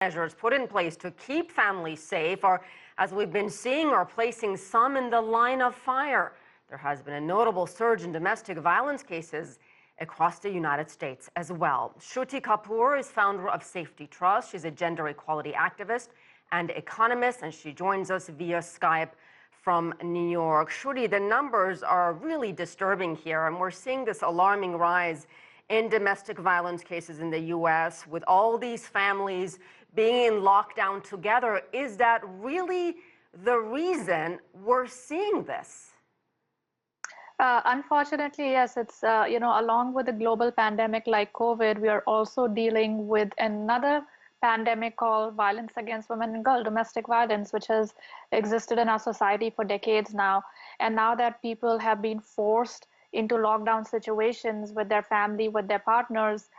Measures put in place to keep families safe are, as we've been seeing, are placing some in the line of fire. There has been a notable surge in domestic violence cases across the United States as well. Shruti Kapoor is founder of Sayfty Trust. She's a gender equality activist and economist, and she joins us via Skype from New York. Shruti, the numbers are really disturbing here, and we're seeing this alarming rise in domestic violence cases in the U.S. with all these families being in lockdown together. Is that really the reason we're seeing this? Unfortunately, yes, it's, along with the global pandemic like COVID, we are also dealing with another pandemic called violence against women and girls, domestic violence, which has existed in our society for decades now. And now that people have been forced into lockdown situations with their family, with their partners,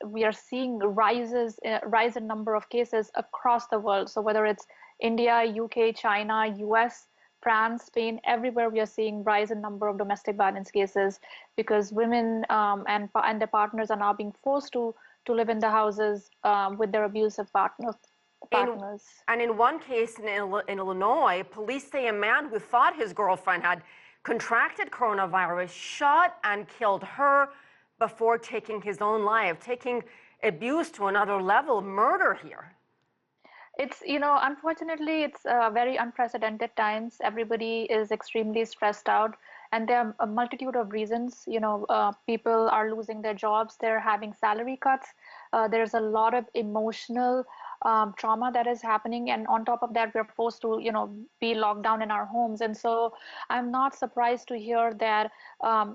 we are seeing rise in number of cases across the world. So whether it's India, UK, China, US, France, Spain, everywhere we are seeing rise in number of domestic violence cases because women and their partners are now being forced to live in the houses with their abusive partners. And in one case in Illinois, police say a man who thought his girlfriend had contracted coronavirus shot and killed her before taking his own life, taking abuse to another level, murder here. It's, unfortunately, it's very unprecedented times. Everybody is extremely stressed out, and there are a multitude of reasons. People are losing their jobs, they're having salary cuts. There's a lot of emotional trauma that is happening, and on top of that, we're forced to, be locked down in our homes. And so I'm not surprised to hear that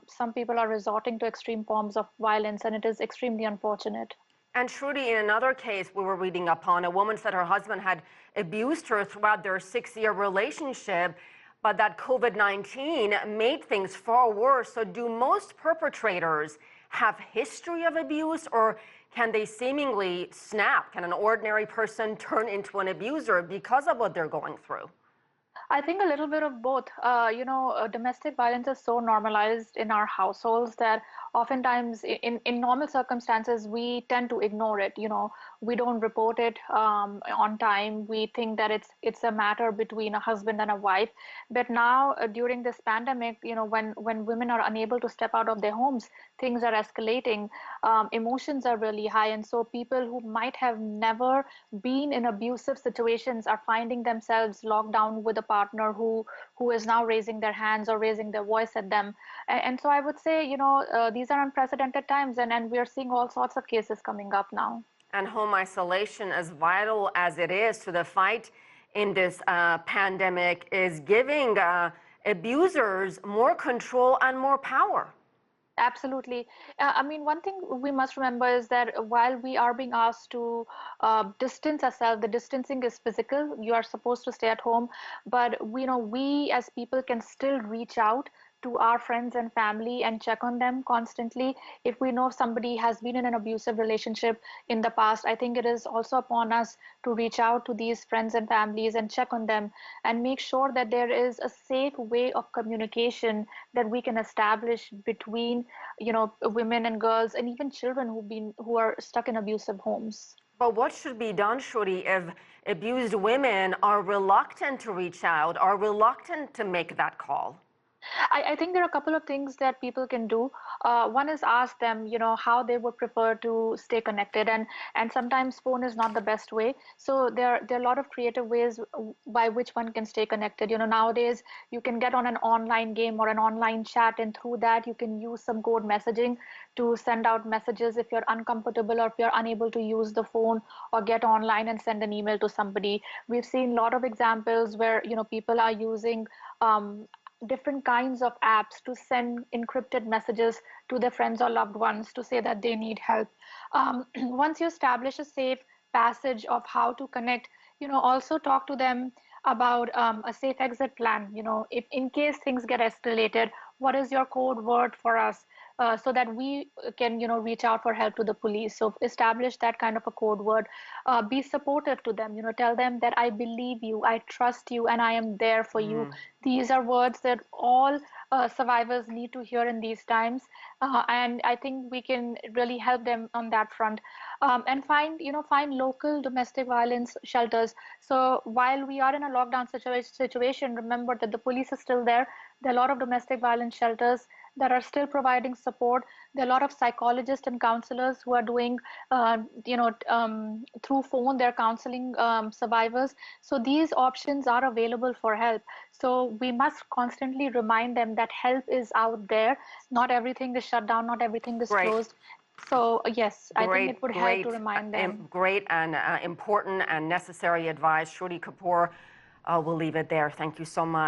some people are resorting to extreme forms of violence, and it is extremely unfortunate. And Shruti, in another case we were reading upon, a woman said her husband had abused her throughout their 6-year relationship, but that COVID-19 made things far worse. So do most perpetrators have history of abuse, or can they seemingly snap? Can an ordinary person turn into an abuser because of what they're going through? I think a little bit of both. Domestic violence is so normalized in our households that oftentimes in normal circumstances, we tend to ignore it. We don't report it on time. We think that it's a matter between a husband and a wife. But now during this pandemic, when women are unable to step out of their homes, things are escalating. Emotions are really high. And so people who might have never been in abusive situations are finding themselves locked down with a partner who is now raising their hands or raising their voice at them. And so I would say, these are unprecedented times, and we are seeing all sorts of cases coming up now. And home isolation, as vital as it is to the fight in this pandemic, is giving abusers more control and more power. Absolutely. One thing we must remember is that while we are being asked to distance ourselves, the distancing is physical. You are supposed to stay at home, but we as people can still reach out to our friends and family and check on them constantly. If we know somebody has been in an abusive relationship in the past, I think it is also upon us to reach out to these friends and families and check on them and make sure that there is a safe way of communication that we can establish between, women and girls and even children who are stuck in abusive homes. But what should be done, Shruti, if abused women are reluctant to reach out, are reluctant to make that call? I think there are a couple of things that people can do. One is ask them, how they would prefer to stay connected, and sometimes phone is not the best way. So there are a lot of creative ways by which one can stay connected. Nowadays you can get on an online game or an online chat, and through that you can use some code messaging to send out messages if you're uncomfortable or if you're unable to use the phone or get online and send an email to somebody. We've seen a lot of examples where people are using different kinds of apps to send encrypted messages to their friends or loved ones to say that they need help. Once you establish a safe passage of how to connect, also talk to them about a safe exit plan. If in case things get escalated, what is your code word for us? so that we can, reach out for help to the police. So establish that kind of a code word. Be supportive to them. Tell them that I believe you, I trust you, and I am there for you. These are words that all survivors need to hear in these times, and I think we can really help them on that front. And find local domestic violence shelters. So while we are in a lockdown situation, remember that the police is still there. There are a lot of domestic violence shelters that are still providing support. There are a lot of psychologists and counselors who are doing, through phone, they're counseling survivors. So these options are available for help. So we must constantly remind them that help is out there. Not everything is shut down, not everything is Great. closed. So yes, I think it Great, would help to remind them. great and important and necessary advice. Shruti Kapoor, we'll leave it there. Thank you so much.